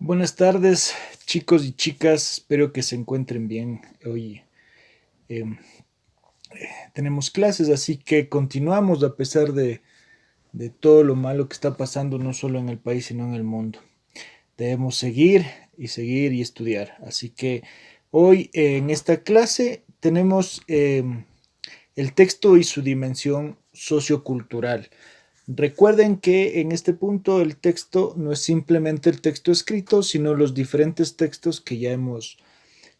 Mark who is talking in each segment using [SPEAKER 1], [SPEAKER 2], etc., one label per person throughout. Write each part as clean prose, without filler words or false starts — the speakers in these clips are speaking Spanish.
[SPEAKER 1] Buenas tardes, chicos y chicas. Espero que se encuentren bien. Hoy em, tenemos clases, así que continuamos a pesar de todo lo malo que está pasando, no solo en el país, sino en el mundo. Debemos seguir y estudiar. Así que hoy en esta clase tenemos el texto y su dimensión sociocultural. Recuerden que en este punto el texto no es simplemente el texto escrito, sino los diferentes textos que ya hemos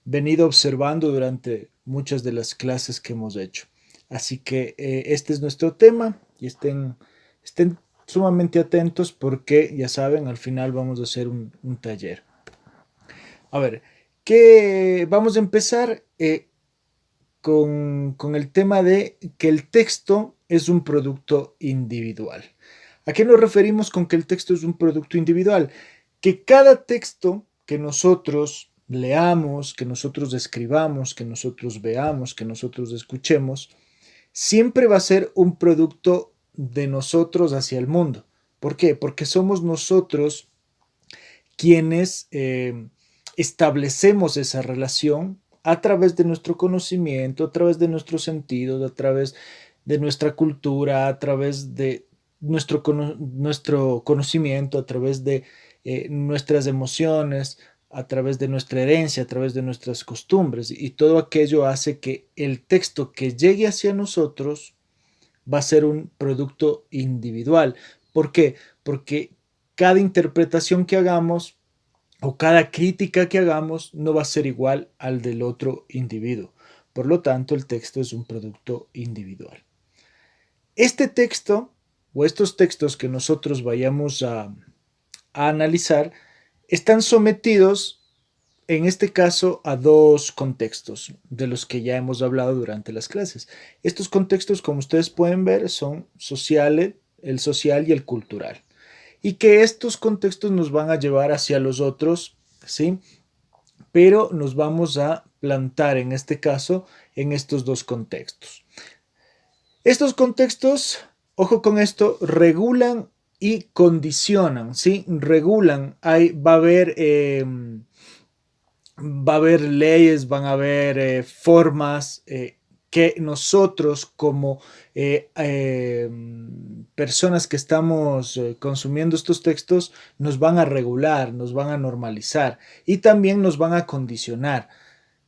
[SPEAKER 1] venido observando durante muchas de las clases que hemos hecho. Así que este es nuestro tema y estén sumamente atentos porque ya saben, al final vamos a hacer un taller. A ver, vamos a empezar con el tema de que el texto es un producto individual. ¿A qué nos referimos con que el texto es un producto individual? Que cada texto que nosotros leamos, que nosotros escribamos, que nosotros veamos, que nosotros escuchemos, siempre va a ser un producto de nosotros hacia el mundo. ¿Por qué? Porque somos nosotros quienes establecemos esa relación a través de nuestro conocimiento, a través de nuestros sentidos, a través de nuestra cultura, a través de nuestro conocimiento, a través de nuestras emociones, a través de nuestra herencia, a través de nuestras costumbres. Y todo aquello hace que el texto que llegue hacia nosotros va a ser un producto individual. ¿Por qué? Porque cada interpretación que hagamos o cada crítica que hagamos no va a ser igual al del otro individuo. Por lo tanto, el texto es un producto individual. Este texto o estos textos que nosotros vayamos a analizar están sometidos, en este caso, a dos contextos de los que ya hemos hablado durante las clases. Estos contextos, como ustedes pueden ver, son el social y el cultural. Y que estos contextos nos van a llevar hacia los otros, ¿sí? Pero nos vamos a plantar en este caso en estos dos contextos. Estos contextos, ojo con esto, regulan y condicionan, ¿sí? Regulan, va a haber leyes, van a haber formas que nosotros como personas que estamos consumiendo estos textos nos van a regular, nos van a normalizar y también nos van a condicionar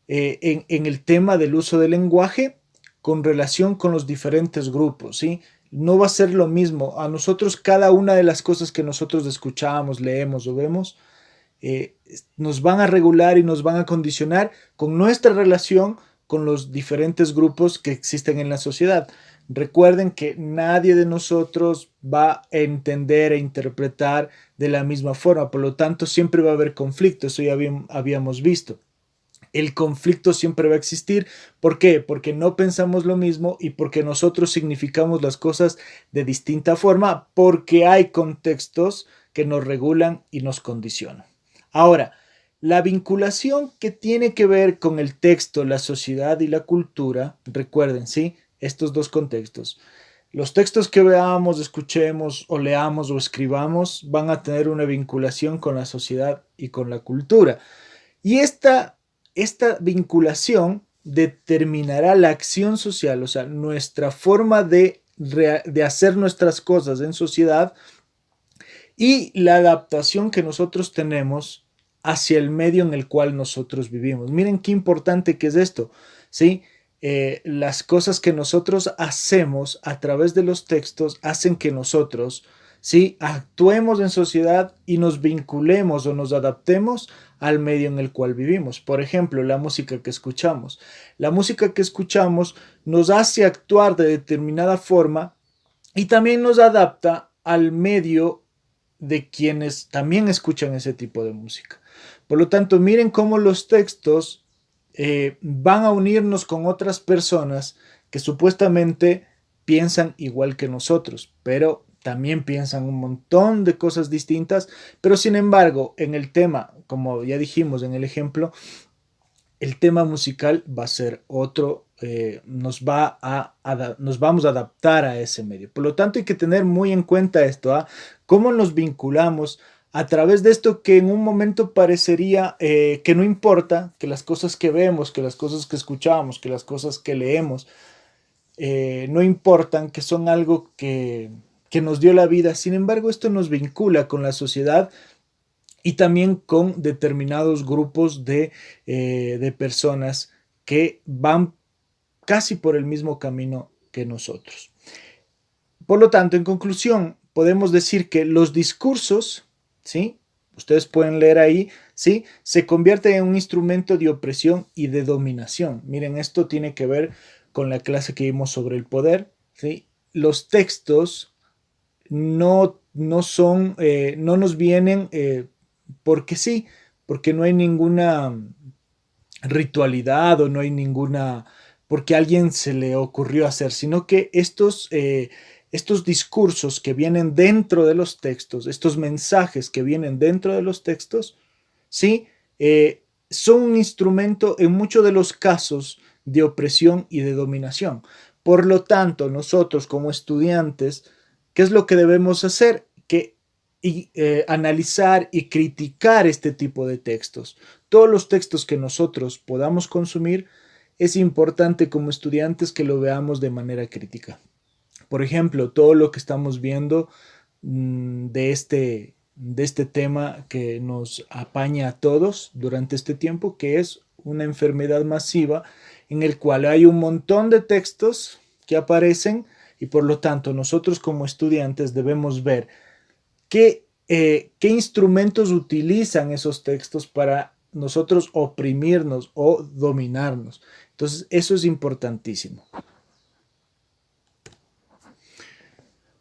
[SPEAKER 1] en el tema del uso del lenguaje con relación con los diferentes grupos, ¿sí? No va a ser lo mismo. A nosotros cada una de las cosas que nosotros escuchamos, leemos o vemos, eh, nos van a regular y nos van a condicionar con nuestra relación con los diferentes grupos que existen en la sociedad. Recuerden que nadie de nosotros va a entender e interpretar de la misma forma, por lo tanto siempre va a haber conflictos, eso ya habíamos visto. El conflicto siempre va a existir. ¿Por qué? Porque no pensamos lo mismo y porque nosotros significamos las cosas de distinta forma, porque hay contextos que nos regulan y nos condicionan. Ahora, la vinculación que tiene que ver con el texto, la sociedad y la cultura, recuerden, ¿sí? Estos dos contextos. Los textos que veamos, escuchemos o leamos o escribamos van a tener una vinculación con la sociedad y con la cultura. Y esta vinculación determinará la acción social, o sea, nuestra forma de hacer nuestras cosas en sociedad y la adaptación que nosotros tenemos hacia el medio en el cual nosotros vivimos. Miren qué importante que es esto, ¿sí? Las cosas que nosotros hacemos a través de los textos hacen que nosotros, ¿sí? Actuemos en sociedad y nos vinculemos o nos adaptemos al medio en el cual vivimos. Por ejemplo, la música que escuchamos. La música que escuchamos nos hace actuar de determinada forma y también nos adapta al medio de quienes también escuchan ese tipo de música. Por lo tanto, miren cómo los textos van a unirnos con otras personas que supuestamente piensan igual que nosotros, pero también piensan un montón de cosas distintas, pero sin embargo, en el tema, como ya dijimos en el ejemplo, el tema musical va a ser otro, nos vamos a adaptar a ese medio. Por lo tanto, hay que tener muy en cuenta esto, ¿ah? Cómo nos vinculamos a través de esto que en un momento parecería que no importa, que las cosas que vemos, que las cosas que escuchamos, que las cosas que leemos, no importan, que son algo que nos dio la vida. Sin embargo, esto nos vincula con la sociedad y también con determinados grupos de personas que van casi por el mismo camino que nosotros. Por lo tanto, en conclusión, podemos decir que los discursos, ¿sí? Ustedes pueden leer ahí, ¿sí? Se convierten en un instrumento de opresión y de dominación. Miren, esto tiene que ver con la clase que vimos sobre el poder, ¿sí? Los textos no son, no nos vienen porque sí, porque no hay ninguna ritualidad o no hay ninguna, porque a alguien se le ocurrió hacer, sino que estos discursos que vienen dentro de los textos, estos mensajes que vienen dentro de los textos, ¿sí? Son un instrumento en muchos de los casos de opresión y de dominación. Por lo tanto, nosotros como estudiantes, ¿qué es lo que debemos hacer? Analizar y criticar este tipo de textos. Todos los textos que nosotros podamos consumir, es importante como estudiantes que lo veamos de manera crítica. Por ejemplo, todo lo que estamos viendo de este tema que nos apaña a todos durante este tiempo, que es una enfermedad masiva en el cual hay un montón de textos que aparecen y por lo tanto nosotros como estudiantes debemos ver qué instrumentos utilizan esos textos para nosotros oprimirnos o dominarnos. Entonces, eso es importantísimo.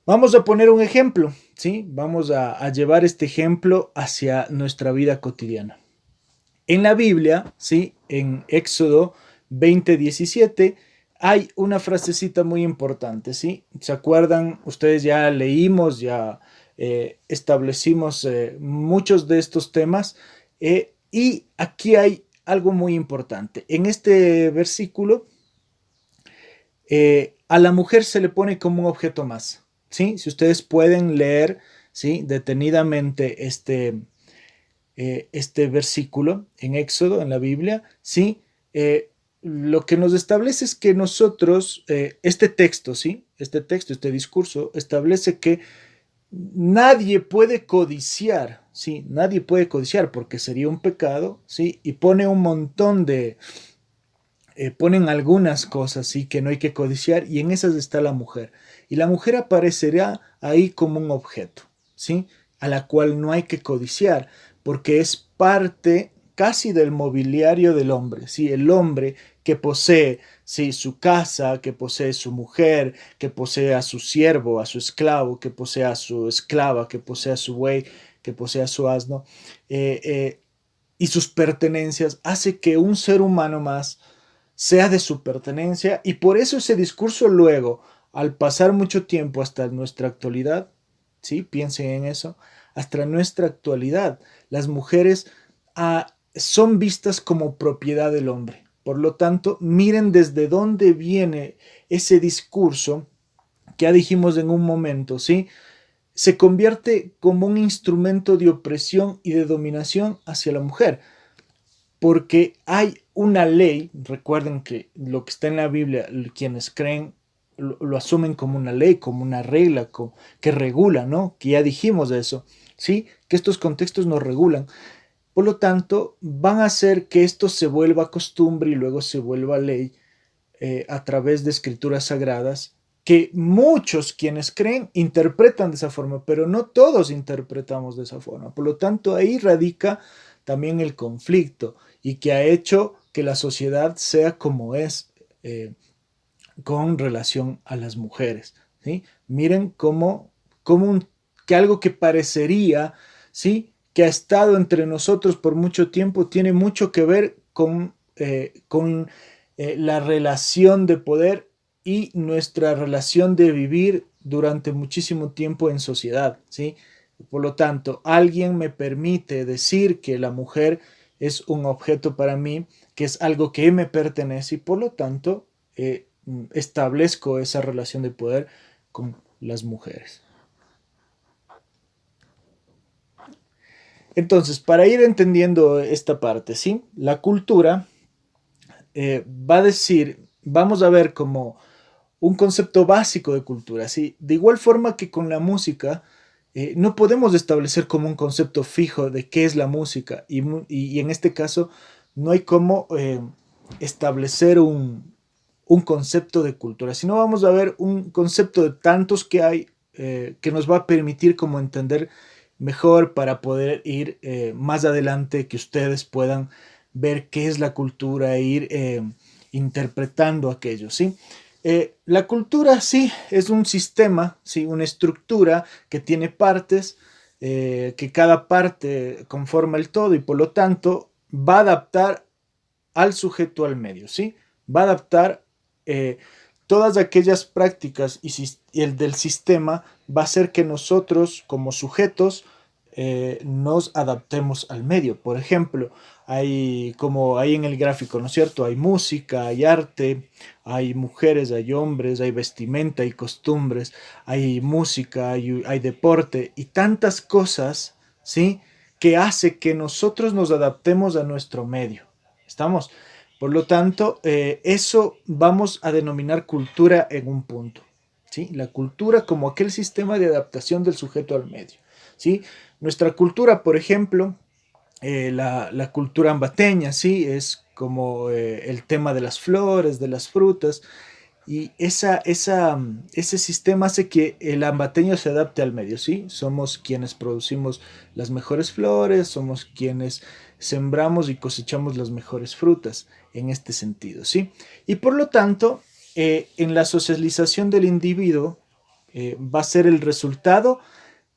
[SPEAKER 1] Vamos a poner un ejemplo, ¿sí? Vamos a llevar este ejemplo hacia nuestra vida cotidiana. En la Biblia, ¿sí? En Éxodo 20:17, hay una frasecita muy importante, ¿sí? ¿Se acuerdan? Ustedes ya leímos, ya establecimos muchos de estos temas y aquí hay algo muy importante. En este versículo, a la mujer se le pone como un objeto más, ¿sí? Si ustedes pueden leer, ¿sí? Detenidamente este versículo en Éxodo, en la Biblia, ¿sí? Lo que nos establece es que nosotros, este texto, ¿sí? Este texto, este discurso, establece que nadie puede codiciar, ¿sí? Nadie puede codiciar porque sería un pecado, ¿sí? Y pone un montón ponen algunas cosas, ¿sí? Que no hay que codiciar y en esas está la mujer. Y la mujer aparecerá ahí como un objeto, ¿sí? A la cual no hay que codiciar porque es parte casi del mobiliario del hombre, ¿sí? El hombre que posee, ¿sí? Su casa, que posee su mujer, que posee a su siervo, a su esclavo, que posee a su esclava, que posee a su buey, que posee a su asno, y sus pertenencias, hace que un ser humano más sea de su pertenencia y por eso ese discurso luego, al pasar mucho tiempo hasta nuestra actualidad, ¿sí? Piensen en eso, hasta nuestra actualidad, las mujeres son vistas como propiedad del hombre. Por lo tanto, miren desde dónde viene ese discurso que ya dijimos en un momento, ¿sí? Se convierte como un instrumento de opresión y de dominación hacia la mujer porque hay una ley, recuerden que lo que está en la Biblia, quienes creen lo asumen como una ley, como una regla que regula, ¿no? Que ya dijimos de eso, ¿sí? Que estos contextos nos regulan. Por lo tanto, van a hacer que esto se vuelva costumbre y luego se vuelva ley a través de escrituras sagradas que muchos quienes creen interpretan de esa forma, pero no todos interpretamos de esa forma. Por lo tanto, ahí radica también el conflicto y que ha hecho que la sociedad sea como es con relación a las mujeres. ¿Sí? Miren que algo que parecería, ¿sí? Que ha estado entre nosotros por mucho tiempo, tiene mucho que ver con la relación de poder y nuestra relación de vivir durante muchísimo tiempo en sociedad, ¿sí? Por lo tanto, alguien me permite decir que la mujer es un objeto para mí, que es algo que me pertenece y por lo tanto establezco esa relación de poder con las mujeres. Entonces, para ir entendiendo esta parte, ¿sí? La cultura va a decir, vamos a ver como un concepto básico de cultura, ¿sí? De igual forma que con la música, no podemos establecer como un concepto fijo de qué es la música y en este caso no hay como establecer un concepto de cultura, sino vamos a ver un concepto de tantos que hay que nos va a permitir como entender mejor para poder ir más adelante, que ustedes puedan ver qué es la cultura e ir interpretando aquello, ¿sí? La cultura sí es un sistema, ¿sí? Una estructura que tiene partes, que cada parte conforma el todo y por lo tanto va a adaptar al sujeto al medio, ¿sí? Va a adaptar eh, todas aquellas prácticas y el del sistema va a hacer que nosotros como sujetos nos adaptemos al medio. Por ejemplo, hay como hay en el gráfico, ¿no es cierto? Hay música, hay arte, hay mujeres, hay hombres, hay vestimenta, hay costumbres, hay música, hay deporte y tantas cosas, ¿sí? Que hace que nosotros nos adaptemos a nuestro medio. ¿Estamos? Por lo tanto, eso vamos a denominar cultura en un punto. ¿Sí? La cultura como aquel sistema de adaptación del sujeto al medio. ¿Sí? Nuestra cultura, por ejemplo, la cultura ambateña, ¿sí? Es como el tema de las flores, de las frutas, y ese sistema hace que el ambateño se adapte al medio, ¿sí? Somos quienes producimos las mejores flores, somos quienes sembramos y cosechamos las mejores frutas en este sentido, ¿sí? Y por lo tanto, en la socialización del individuo va a ser el resultado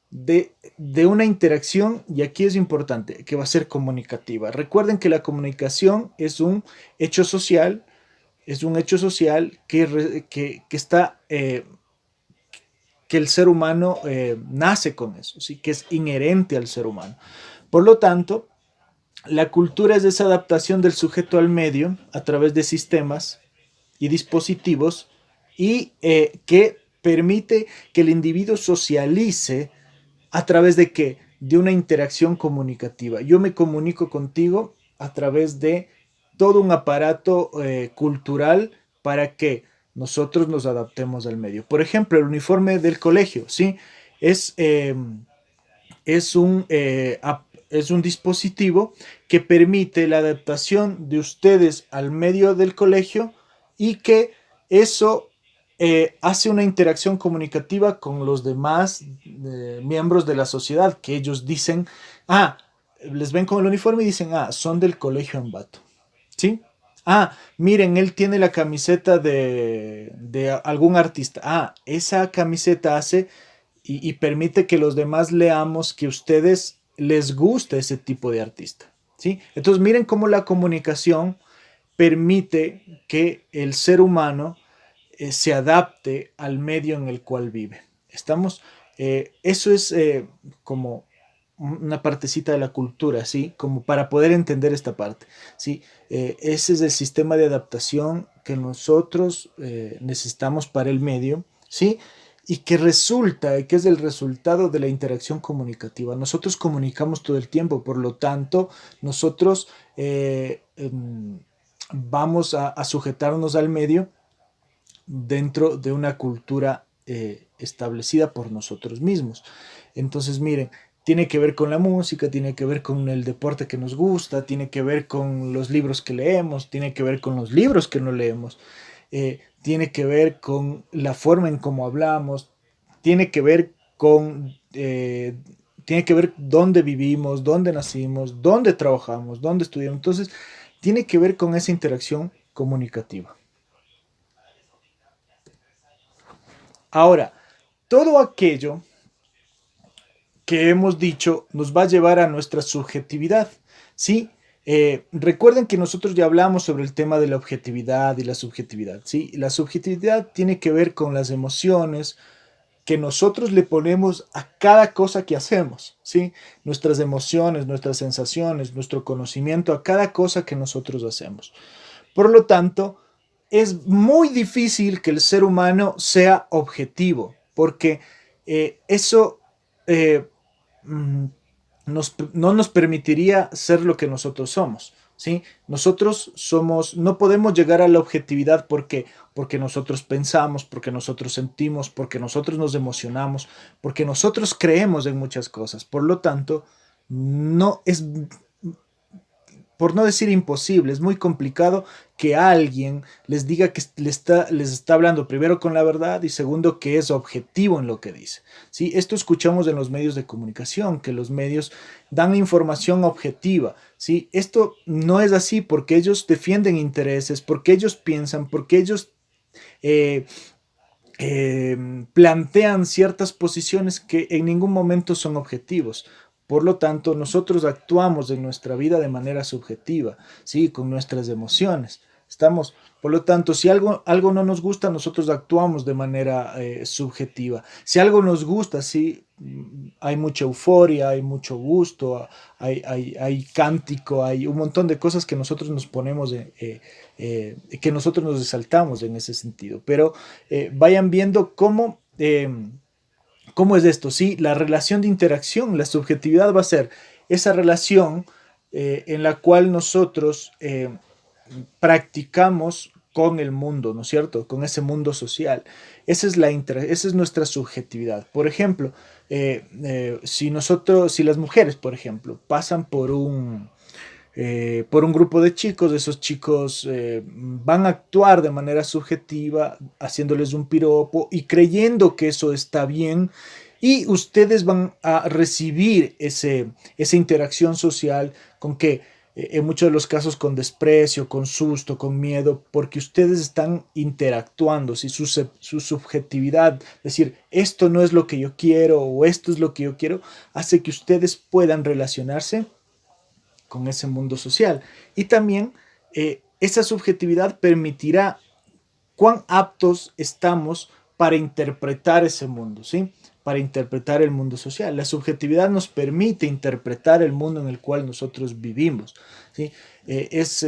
[SPEAKER 1] de una interacción, y aquí es importante, que va a ser comunicativa. Recuerden que la comunicación hecho social, es un hecho social que está, que el ser humano nace con eso, ¿sí? Que es inherente al ser humano. Por lo tanto, la cultura es esa adaptación del sujeto al medio a través de sistemas y dispositivos y que permite que el individuo socialice a través de qué? De una interacción comunicativa. Yo me comunico contigo a través de todo un aparato cultural para que nosotros nos adaptemos al medio. Por ejemplo, el uniforme del colegio, ¿sí? Es, eh, es, un, eh, es un dispositivo que permite la adaptación de ustedes al medio del colegio y que eso hace una interacción comunicativa con los demás miembros de la sociedad, que ellos dicen, ah, les ven con el uniforme y dicen, ah, son del colegio Ambato, ¿sí? Ah, miren, él tiene la camiseta de algún artista. Ah, esa camiseta hace y permite que los demás leamos que a ustedes les gusta ese tipo de artista, ¿sí? Entonces miren cómo la comunicación permite que el ser humano se adapte al medio en el cual vive. ¿Estamos? Eso es como una partecita de la cultura, ¿sí? Como para poder entender esta parte, ¿sí? Ese es el sistema de adaptación que nosotros necesitamos para el medio, ¿sí? Y que resulta, que es el resultado de la interacción comunicativa. Nosotros comunicamos todo el tiempo, por lo tanto, nosotros vamos a sujetarnos al medio dentro de una cultura establecida por nosotros mismos. Entonces, miren, tiene que ver con la música, tiene que ver con el deporte que nos gusta, tiene que ver con los libros que leemos, tiene que ver con los libros que no leemos, tiene que ver con la forma en cómo hablamos, tiene que ver tiene que ver dónde vivimos, dónde nacimos, dónde trabajamos, dónde estudiamos. Entonces, tiene que ver con esa interacción comunicativa. Ahora, todo aquello que hemos dicho nos va a llevar a nuestra subjetividad, ¿sí? Recuerden que nosotros ya hablamos sobre el tema de la objetividad y la subjetividad, ¿sí? La subjetividad tiene que ver con las emociones que nosotros le ponemos a cada cosa que hacemos, ¿sí? Nuestras emociones, nuestras sensaciones, nuestro conocimiento a cada cosa que nosotros hacemos. Por lo tanto, es muy difícil que el ser humano sea objetivo, porque eso eh, mm, no nos permitiría ser lo que nosotros somos. ¿Sí? Nosotros no podemos llegar a la objetividad porque nosotros pensamos, porque nosotros sentimos, porque nosotros nos emocionamos, porque nosotros creemos en muchas cosas. Por lo tanto, no es, por no decir imposible, es muy complicado que alguien les diga que les está hablando primero con la verdad y segundo que es objetivo en lo que dice. ¿Sí? Esto escuchamos en los medios de comunicación, que los medios dan información objetiva. ¿Sí? Esto no es así porque ellos defienden intereses, porque ellos piensan, porque ellos eh, plantean ciertas posiciones que en ningún momento son objetivos. Por lo tanto, nosotros actuamos en nuestra vida de manera subjetiva, ¿sí? Con nuestras emociones. Por lo tanto, si algo no nos gusta, nosotros actuamos de manera subjetiva. Si algo nos gusta, sí, hay mucha euforia, hay mucho gusto, hay cántico, hay un montón de cosas que nosotros nos ponemos, que nosotros nos exaltamos en ese sentido. Pero vayan viendo cómo es esto, ¿sí? La relación de interacción, la subjetividad va a ser esa relación en la cual nosotros practicamos con el mundo, ¿no es cierto? Con ese mundo social. Esa es nuestra subjetividad. Por ejemplo, si las mujeres, por ejemplo, pasan por un grupo de chicos, esos chicos van a actuar de manera subjetiva, haciéndoles un piropo y creyendo que eso está bien, y ustedes van a recibir esa interacción social con que en muchos de los casos con desprecio, con susto, con miedo, porque ustedes están interactuando, ¿sí? Su subjetividad, es decir, esto no es lo que yo quiero o esto es lo que yo quiero, hace que ustedes puedan relacionarse con ese mundo social. Y también esa subjetividad permitirá cuán aptos estamos para interpretar ese mundo, ¿sí? Para interpretar el mundo social. La subjetividad nos permite interpretar el mundo en el cual nosotros vivimos, ¿sí? Es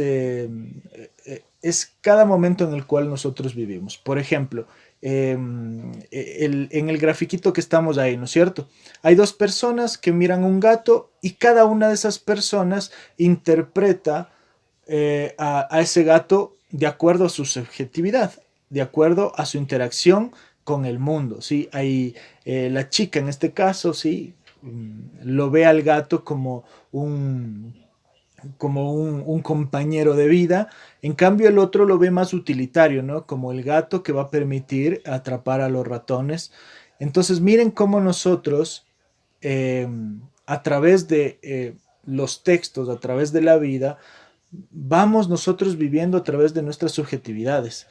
[SPEAKER 1] cada momento en el cual nosotros vivimos. Por ejemplo, en el grafiquito que estamos ahí, ¿no es cierto? Hay dos personas que miran un gato y cada una de esas personas interpreta a ese gato de acuerdo a su subjetividad, de acuerdo a su interacción con el mundo, ¿sí? Hay, la chica en este caso, ¿sí? Lo ve al gato como un compañero de vida. En cambio, el otro lo ve más utilitario, ¿no? Como el gato que va a permitir atrapar a los ratones. Entonces, miren cómo nosotros, eh, a través de los textos, a través de la vida, vamos nosotros viviendo a través de nuestras subjetividades,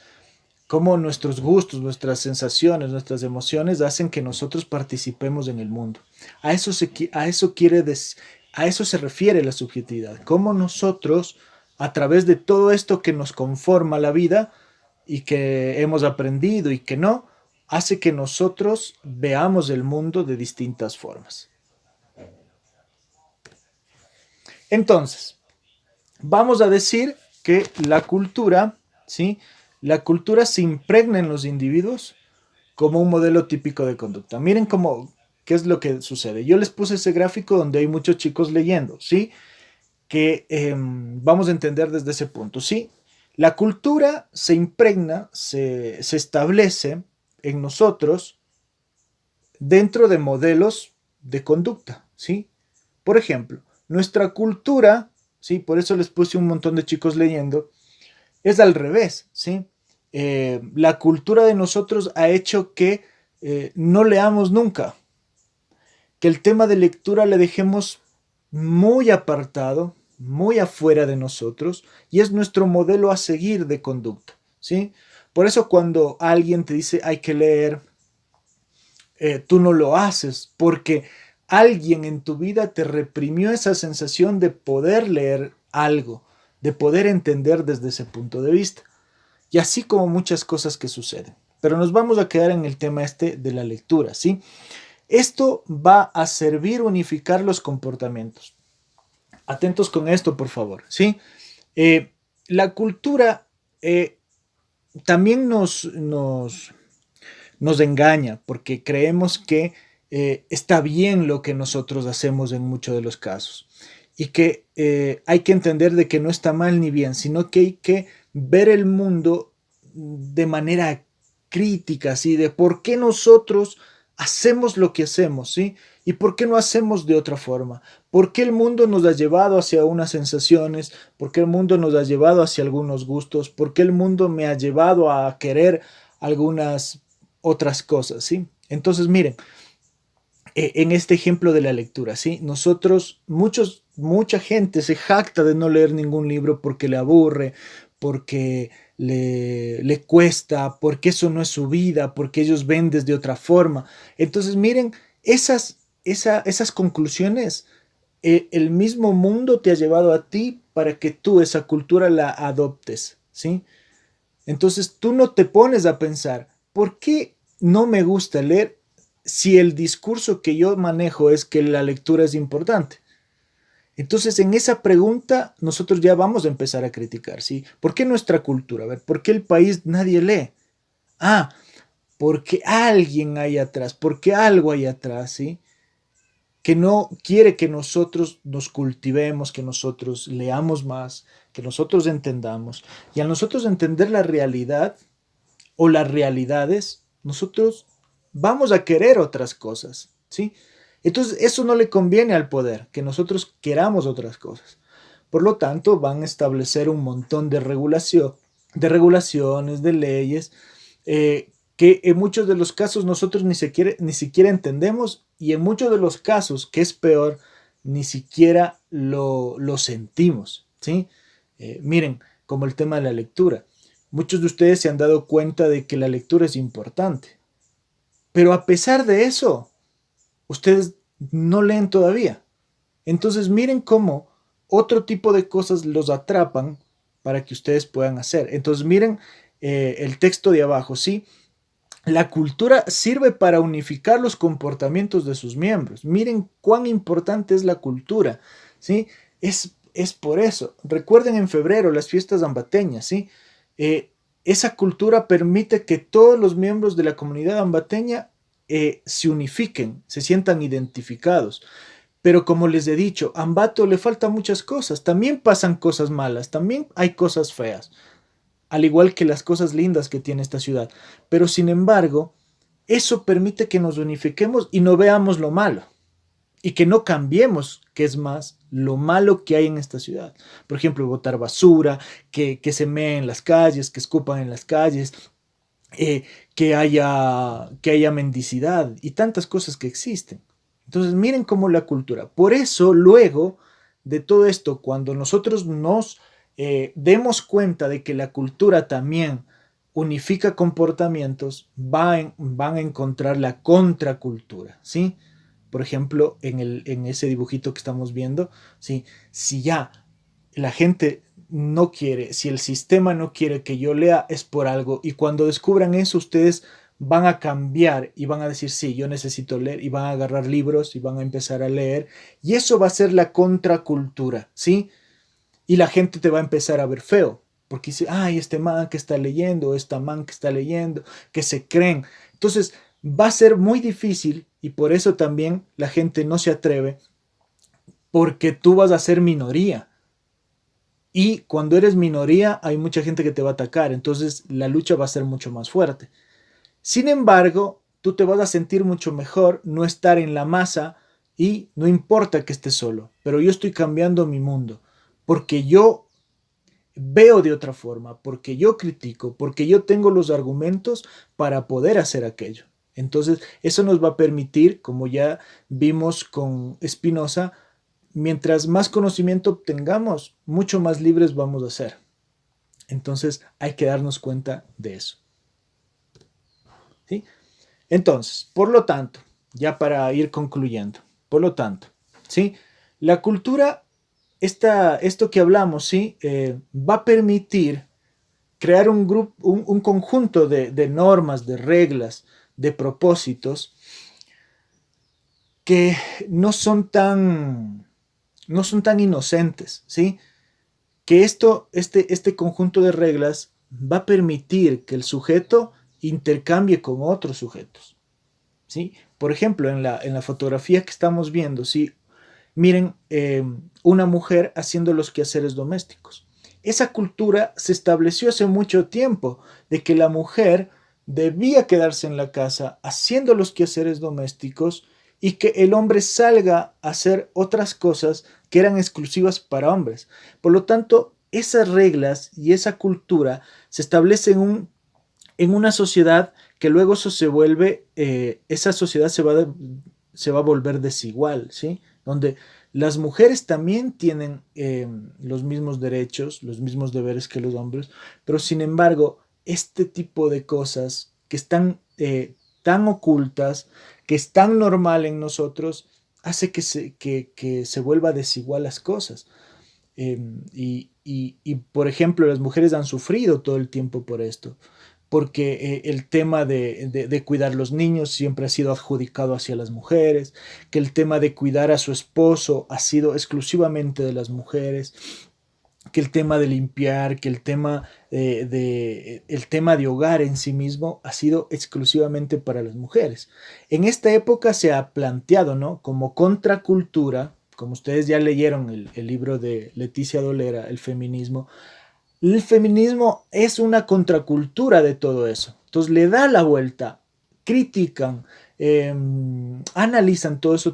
[SPEAKER 1] cómo nuestros gustos, nuestras sensaciones, nuestras emociones hacen que nosotros participemos en el mundo. A eso se, a eso quiere a eso se refiere la subjetividad, cómo nosotros, a través de todo esto que nos conforma la vida y que hemos aprendido y que no, hace que nosotros veamos el mundo de distintas formas. Entonces, vamos a decir que la cultura, ¿sí? La cultura se impregna en los individuos como un modelo típico de conducta. Miren qué es lo que sucede. Yo les puse ese gráfico donde hay muchos chicos leyendo, ¿sí? Que vamos a entender desde ese punto, ¿sí? La cultura se impregna, se establece en nosotros dentro de modelos de conducta, ¿sí? Por ejemplo, nuestra cultura, ¿sí? Por eso les puse un montón de chicos leyendo, es al revés, ¿sí? La cultura de nosotros ha hecho que no leamos nunca, que el tema de lectura le dejemos muy apartado, muy afuera de nosotros, y es nuestro modelo a seguir de conducta, ¿sí? Por eso cuando alguien te dice hay que leer, tú no lo haces, porque alguien en tu vida te reprimió esa sensación de poder leer algo, de poder entender desde ese punto de vista. Y así como muchas cosas que suceden. Pero nos vamos a quedar en el tema este de la lectura, ¿sí? Esto va a servir a unificar los comportamientos. Atentos con esto, por favor, ¿sí? La cultura también nos engaña porque creemos que está bien lo que nosotros hacemos en muchos de los casos. Y que hay que entender de que no está mal ni bien, sino que hay que ver el mundo de manera crítica, ¿sí? De por qué nosotros hacemos lo que hacemos, ¿sí? ¿Y por qué no hacemos de otra forma? ¿Por qué el mundo nos ha llevado hacia unas sensaciones? ¿Por qué el mundo nos ha llevado hacia algunos gustos? ¿Por qué el mundo me ha llevado a querer algunas otras cosas, ¿sí? Entonces, miren, en este ejemplo de la lectura, ¿sí? Nosotros, mucha gente se jacta de no leer ningún libro porque le aburre, porque le cuesta, porque eso no es su vida, porque ellos ven desde otra forma. Entonces, miren, esas conclusiones, el mismo mundo te ha llevado a ti para que tú esa cultura la adoptes, ¿sí? Entonces tú no te pones a pensar, ¿por qué no me gusta leer si el discurso que yo manejo es que la lectura es importante? Entonces en esa pregunta nosotros ya vamos a empezar a criticar, ¿sí? ¿Por qué nuestra cultura? A ver, ¿por qué el país nadie lee? Ah, porque alguien hay atrás, porque algo hay atrás, ¿sí? Que no quiere que nosotros nos cultivemos, que nosotros leamos más, que nosotros entendamos. Y al nosotros entender la realidad, o las realidades, nosotros vamos a querer otras cosas, ¿sí? Entonces, eso no le conviene al poder, que nosotros queramos otras cosas. Por lo tanto, van a establecer un montón de regulaciones, de leyes, que en muchos de los casos nosotros ni siquiera entendemos y en muchos de los casos, que es peor, ni siquiera lo sentimos, ¿sí? Miren, como el tema de la lectura. Muchos de ustedes se han dado cuenta de que la lectura es importante, pero a pesar de eso, ustedes no leen todavía. Entonces miren cómo otro tipo de cosas los atrapan para que ustedes puedan hacer. Entonces miren el texto de abajo, ¿sí? La cultura sirve para unificar los comportamientos de sus miembros. Miren cuán importante es la cultura, ¿sí? Es por eso. Recuerden en febrero las fiestas ambateñas, ¿sí? Eh, esa cultura permite que todos los miembros de la comunidad ambateña se unifiquen, se sientan identificados. Pero como les he dicho, a Ambato le faltan muchas cosas. También pasan cosas malas, también hay cosas feas, al igual que las cosas lindas que tiene esta ciudad. Pero sin embargo, eso permite que nos unifiquemos y no veamos lo malo. Y que no cambiemos, que es más, lo malo que hay en esta ciudad. Por ejemplo, botar basura, que se meen en las calles, que escupan en las calles, eh, que haya mendicidad y tantas cosas que existen. Entonces, miren cómo la cultura. Por eso, luego de todo esto, cuando nosotros nos demos cuenta de que la cultura también unifica comportamientos, van a encontrar la contracultura, ¿sí? Por ejemplo, en ese dibujito que estamos viendo, ¿sí? Si ya la gente no quiere, si el sistema no quiere que yo lea, es por algo. Y cuando descubran eso, ustedes van a cambiar y van a decir, sí, yo necesito leer, y van a agarrar libros y van a empezar a leer. Y eso va a ser la contracultura, ¿sí? Y la gente te va a empezar a ver feo, porque dice, ay, este man que está leyendo, esta man que está leyendo, que se creen. Entonces, va a ser muy difícil y por eso también la gente no se atreve, porque tú vas a ser minoría. Y cuando eres minoría, hay mucha gente que te va a atacar, entonces la lucha va a ser mucho más fuerte. Sin embargo, tú te vas a sentir mucho mejor no estar en la masa y no importa que estés solo, pero yo estoy cambiando mi mundo, porque yo veo de otra forma, porque yo critico, porque yo tengo los argumentos para poder hacer aquello. Entonces, eso nos va a permitir, como ya vimos con Spinoza, mientras más conocimiento obtengamos, mucho más libres vamos a ser. Entonces hay que darnos cuenta de eso. ¿Sí? Entonces, por lo tanto, ya para ir concluyendo, por lo tanto, ¿sí? La cultura, esto que hablamos, ¿sí? Va a permitir crear un grupo, un conjunto de normas, de reglas, de propósitos que no son tan, no son tan inocentes, ¿sí? Que este conjunto de reglas va a permitir que el sujeto intercambie con otros sujetos, ¿sí? Por ejemplo, en la fotografía que estamos viendo, ¿sí? Miren, una mujer haciendo los quehaceres domésticos. Esa cultura se estableció hace mucho tiempo, de que la mujer debía quedarse en la casa haciendo los quehaceres domésticos y que el hombre salga a hacer otras cosas que eran exclusivas para hombres. Por lo tanto, esas reglas y esa cultura se establece en una sociedad que luego eso se vuelve, esa sociedad se va a volver desigual, ¿sí? Donde las mujeres también tienen los mismos derechos, los mismos deberes que los hombres, pero sin embargo, este tipo de cosas que están tan ocultas, que es tan normal en nosotros, hace que se vuelva desigual las cosas. Por ejemplo, las mujeres han sufrido todo el tiempo por esto, porque el tema de cuidar los niños siempre ha sido adjudicado hacia las mujeres, que el tema de cuidar a su esposo ha sido exclusivamente de las mujeres, que el tema de limpiar, que el tema de hogar en sí mismo ha sido exclusivamente para las mujeres. En esta época se ha planteado, ¿no? Como contracultura, como ustedes ya leyeron el libro de Leticia Dolera, el feminismo es una contracultura de todo eso. Entonces le da la vuelta, critican, analizan todo ese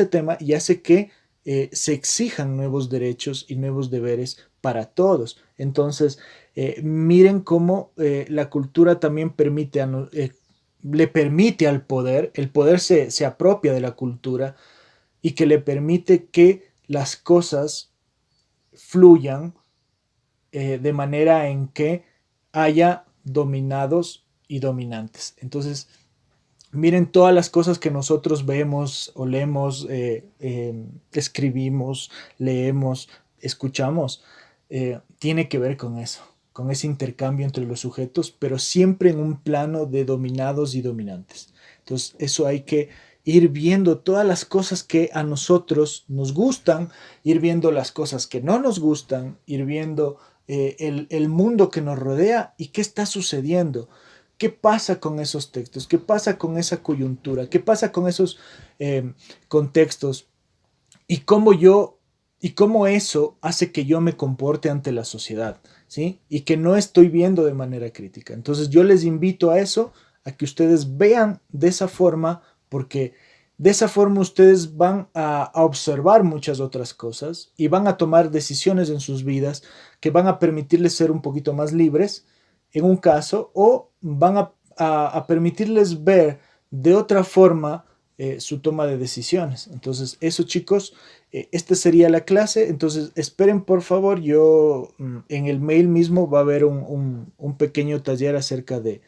[SPEAKER 1] tema y hace que se exijan nuevos derechos y nuevos deberes para todos. Entonces, miren cómo la cultura también le permite al poder, el poder se apropia de la cultura y que le permite que las cosas fluyan de manera en que haya dominados y dominantes. Entonces, miren todas las cosas que nosotros vemos, olemos, escribimos, leemos, escuchamos, tiene que ver con ese intercambio entre los sujetos, pero siempre en un plano de dominados y dominantes. Entonces, eso hay que ir viendo todas las cosas que a nosotros nos gustan, ir viendo las cosas que no nos gustan, ir viendo el mundo que nos rodea y qué está sucediendo. ¿Qué pasa con esos textos? ¿Qué pasa con esa coyuntura? ¿Qué pasa con esos contextos? ¿Y y cómo eso hace que yo me comporte ante la sociedad? ¿Sí? Y que no estoy viendo de manera crítica. Entonces yo les invito a eso, a que ustedes vean de esa forma, porque de esa forma ustedes van a observar muchas otras cosas y van a tomar decisiones en sus vidas que van a permitirles ser un poquito más libres en un caso, o van a permitirles ver de otra forma su toma de decisiones. Entonces, eso, chicos, esta sería la clase. Entonces, esperen, por favor, en el mail mismo va a haber un pequeño taller acerca de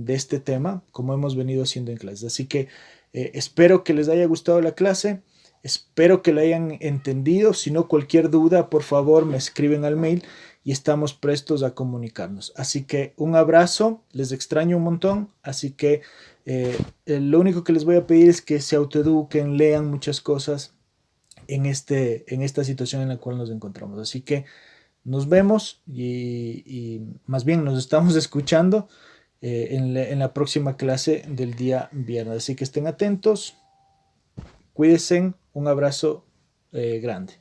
[SPEAKER 1] este tema, como hemos venido haciendo en clases. Así que espero que les haya gustado la clase. Espero que la hayan entendido. Si no, cualquier duda, por favor, me escriben al mail y estamos prestos a comunicarnos. Así que un abrazo, les extraño un montón, así que lo único que les voy a pedir es que se autoeduquen, lean muchas cosas en esta situación en la cual nos encontramos. Así que nos vemos y más bien nos estamos escuchando en la próxima clase del día viernes. Así que estén atentos, cuídense, un abrazo grande.